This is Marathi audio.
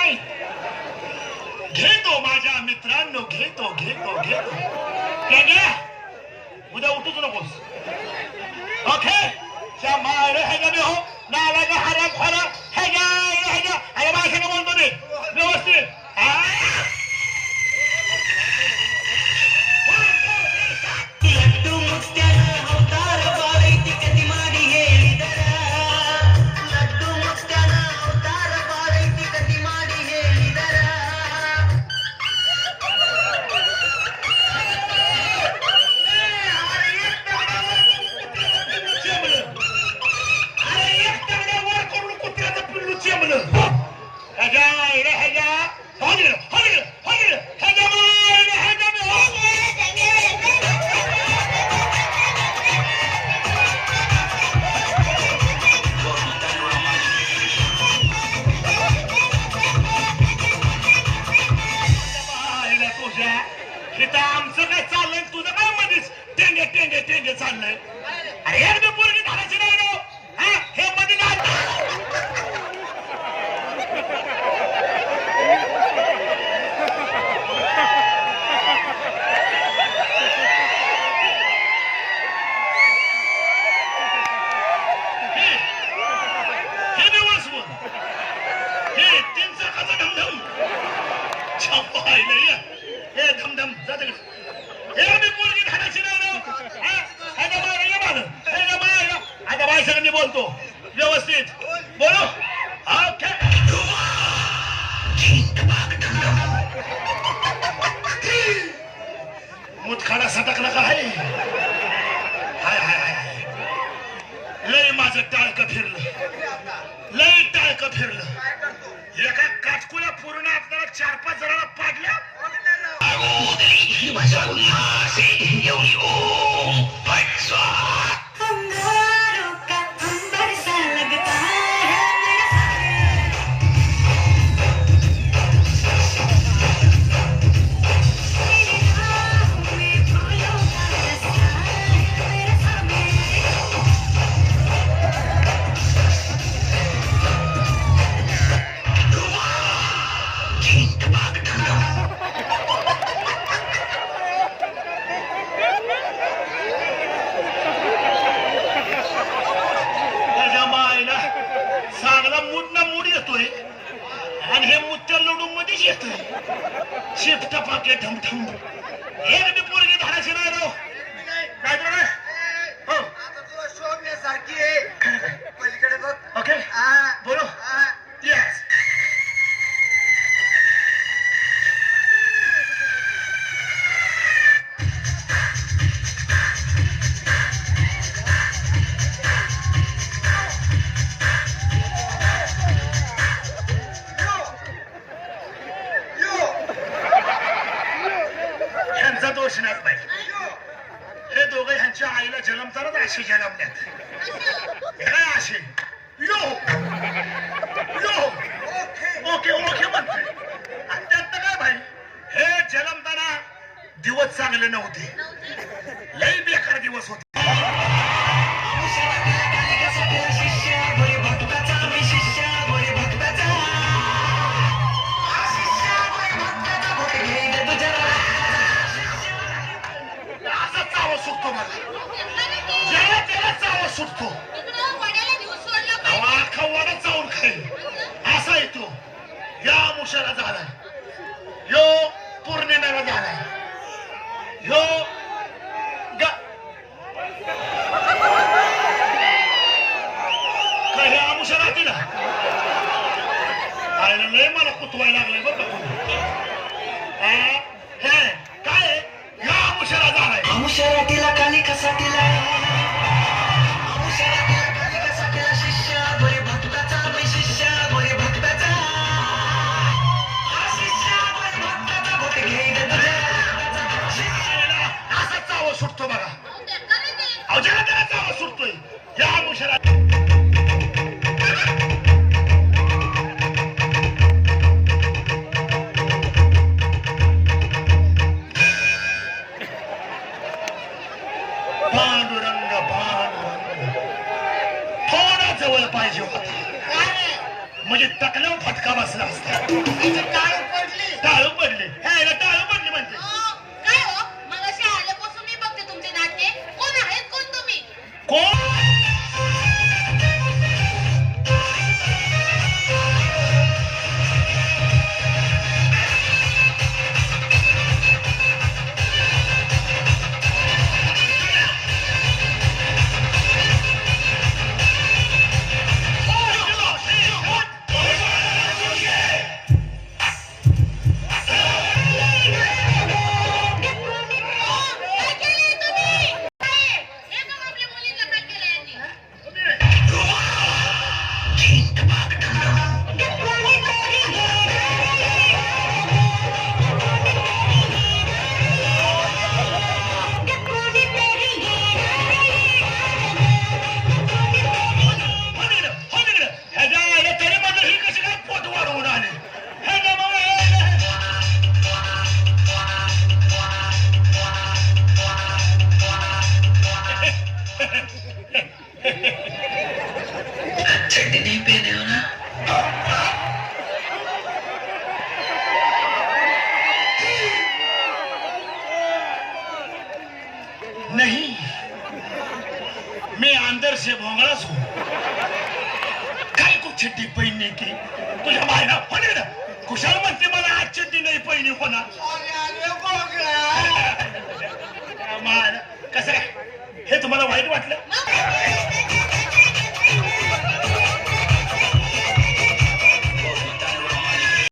नाही. घेतो माझ्या मित्रांनो, घेतो घेतो घेतो. उद्या उठूच नकोस. ओके त्या मायरे ह्याच्या बी हो नाला का हरा खरा ह्याच्या ह्याच्या अरे भाषेने बोलतो ते व्यवस्थित. आमचं काय चाललंय तुझं काय मध्येच टेंगे टेंगे टेंगे चाललंय. अरे यार मी पोरगी धारायची नाही नो. हे मध्ये हे दिवस बोल हे तीन चाकाचा धमधम छाप पाहिलं. हे धमधम जाते हे मी पोरगी धारायची नाही नो. आता बाय सगळ्यांनी बोलतो व्यवस्थित बोलो. ओके मुतखाडा सटकला का हाय हाय हाय हाय. लय माझं टाळकं फिरलं, लय टाळकं फिरलं. एका काटकुल्या पूर्ण आपल्याला 4-5 जणांना पाडल्या. आणि हे मुत्या लडू मध्येच येतोय शिफ्ट पाके ठमठम. एक बी पोरगी धारायची नाही राव. काय तर हो तुला शोभण्यासारखी आहे पलीकडे बघ. ओके बोलो. येस दोष नाही पाहिजे. हे दोघे ह्यांच्या आईला जन्मतानाच असे जन्मल्यात. हे काय असे यो यो ओके ओके म्हणते. आणि त्यात काय भाई हे जन्मताना दिवस चांगले नव्हते, लई बेकार दिवस होते. सुटतो मला ज्याला त्याला चावा सुटतो. अख्खा वाडा चावून खाईल असा येतो. या मुशाला झालाय, यो पौर्णिमेला झालाय, यो काय हे आमुषा राहते ना. लय मला कुतवायला लागलंय बरं का. हे काय या आमुषाला झालाय. आमुषाराटीला काली कसाटीला शिष्य गोरे भक्ताचा शिष्य गोरे भक्ताचा गोट घेईन असा चावा सुटतो बघा. अवजाला त्याला चावा सुटतोय या आमुषाला. पांडुरंग पांडुरंग थोडा जवळ पाहिजे होता. म्हणजे टकल्यावर फटका बसला असता. टाळू पडले टाळू पडली म्हणते. काय हो मग अशी आल्यापासून मी बघते तुमचे नाट्य. कोण आहेत कोण तुम्ही? कोण काय केलंय तुम्ही? हे बघ आपल्या मुलींना काय केलंय यांनी. चड्डी नहीं पहने हो ना? नहीं, मैं अंदर से भोंगळाच हूं. काय को चड्डी पहिनने की तुझ्या मायला म्हणे ना. कुशाल म्हणते मला आज चड्डी नाही पहिनी होणार. कसं काय हे तुम्हाला वाईट वाटलं?